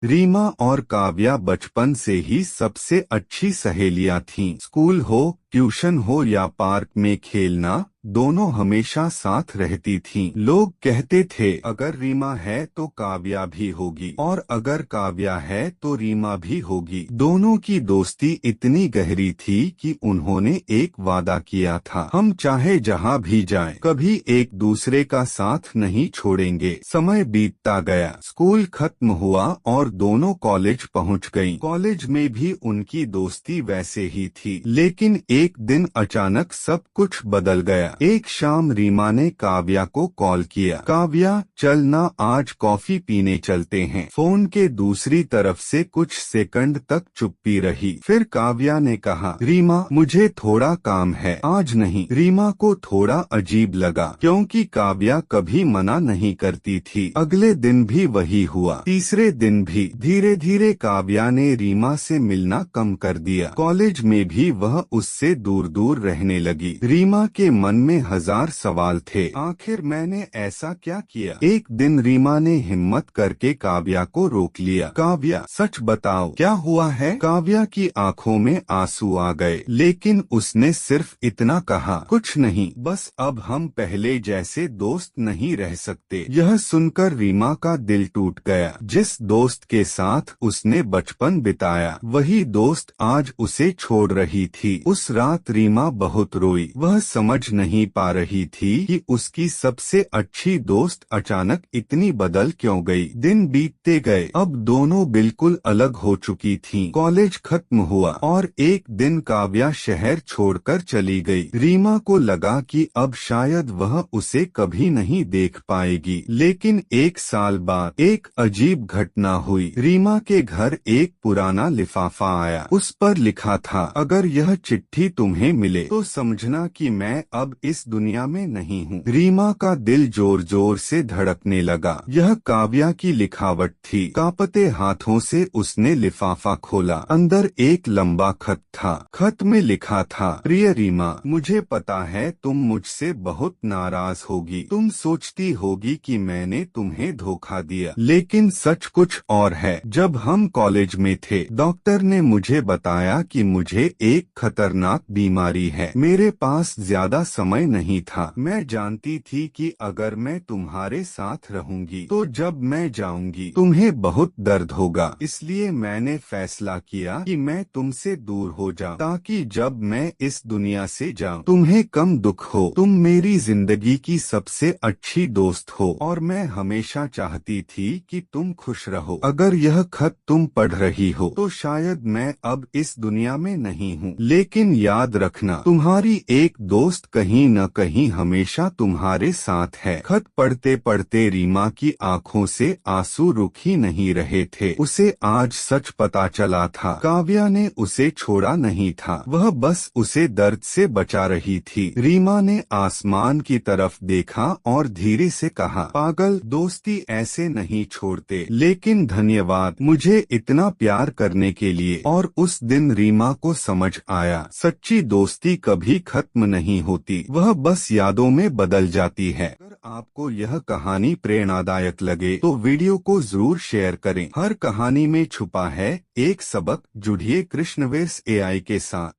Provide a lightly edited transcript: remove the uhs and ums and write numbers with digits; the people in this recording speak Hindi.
रीमा और काव्या बचपन से ही सबसे अच्छी सहेलियां थीं। स्कूल हो, ट्यूशन हो या पार्क में खेलना, दोनों हमेशा साथ रहती थीं। लोग कहते थे अगर रीमा है तो काव्या भी होगी और अगर काव्या है तो रीमा भी होगी। दोनों की दोस्ती इतनी गहरी थी कि उन्होंने एक वादा किया था, हम चाहे जहां भी जाएं, कभी एक दूसरे का साथ नहीं छोड़ेंगे। समय बीतता गया, स्कूल खत्म हुआ और दोनों कॉलेज पहुंच गईं। कॉलेज में भी उनकी दोस्ती वैसे ही थी, लेकिन एक दिन अचानक सब कुछ बदल गया। एक शाम रीमा ने काव्या को कॉल किया, काव्या चल ना आज कॉफी पीने चलते हैं। फोन के दूसरी तरफ से कुछ सेकंड तक चुप्पी रही, फिर काव्या ने कहा, रीमा मुझे थोड़ा काम है, आज नहीं। रीमा को थोड़ा अजीब लगा क्योंकि काव्या कभी मना नहीं करती थी। अगले दिन भी वही हुआ, तीसरे दिन भी। धीरे धीरे काव्या ने रीमा से मिलना कम कर दिया। कॉलेज में भी वह उससे दूर दूर रहने लगी। रीमा के मन में हजार सवाल थे, आखिर मैंने ऐसा क्या किया। एक दिन रीमा ने हिम्मत करके काव्या को रोक लिया, काव्या सच बताओ क्या हुआ है। काव्या की आंखों में आंसू आ गए, लेकिन उसने सिर्फ इतना कहा, कुछ नहीं, बस अब हम पहले जैसे दोस्त नहीं रह सकते। यह सुनकर रीमा का दिल टूट गया। जिस दोस्त के साथ उसने बचपन बिताया, वही दोस्त आज उसे छोड़ रही थी। उस रात रीमा बहुत रोई। वह समझ नहीं पा रही थी कि उसकी सबसे अच्छी दोस्त अचानक इतनी बदल क्यों गई। दिन बीतते गए, अब दोनों बिल्कुल अलग हो चुकी थीं। कॉलेज खत्म हुआ और एक दिन काव्या शहर छोड़कर चली गई। रीमा को लगा कि अब शायद वह उसे कभी नहीं देख पाएगी, लेकिन एक साल बाद एक अजीब घटना हुई। रीमा के घर एक पुराना लिफाफा आया। उस पर लिखा था, अगर यह चिट्ठी तुम्हें मिले तो समझना कि मैं अब इस दुनिया में नहीं हूँ। रीमा का दिल जोर जोर से धड़कने लगा। यह काव्या की लिखावट थी। कांपते हाथों से उसने लिफाफा खोला। अंदर एक लंबा खत था। खत में लिखा था, प्रिय रीमा, मुझे पता है तुम मुझसे बहुत नाराज होगी। तुम सोचती होगी कि मैंने तुम्हें धोखा दिया, लेकिन सच कुछ और है। जब हम कॉलेज में थे, डॉक्टर ने मुझे बताया कि मुझे एक खतरनाक बीमारी है। मेरे पास ज्यादा समय नहीं था। मैं जानती थी कि अगर मैं तुम्हारे साथ रहूंगी तो जब मैं जाऊंगी तुम्हें बहुत दर्द होगा। इसलिए मैंने फैसला किया कि मैं तुमसे दूर हो जाऊं, ताकि जब मैं इस दुनिया से जाऊं तुम्हें कम दुख हो। तुम मेरी जिंदगी की सबसे अच्छी दोस्त हो और मैं हमेशा चाहती थी कि तुम खुश रहो। अगर यह खत तुम पढ़ रही हो तो शायद मैं अब इस दुनिया में नहीं हूँ, लेकिन याद रखना तुम्हारी एक दोस्त कहीं न कहीं हमेशा तुम्हारे साथ है। खत पढ़ते पढ़ते रीमा की आंखों से आंसू रुक ही नहीं रहे थे। उसे आज सच पता चला था, काव्या ने उसे छोड़ा नहीं था, वह बस उसे दर्द से बचा रही थी। रीमा ने आसमान की तरफ देखा और धीरे से कहा, पागल, दोस्ती ऐसे नहीं छोड़ते। लेकिन धन्यवाद मुझे इतना प्यार करने के लिए। और उस दिन रीमा को समझ आया, सच्ची दोस्ती कभी खत्म नहीं होती, वह बस यादों में बदल जाती है। अगर आपको यह कहानी प्रेरणादायक लगे तो वीडियो को जरूर शेयर करें। हर कहानी में छुपा है एक सबक। जुड़िए कृष्णवेर्स एआई के साथ।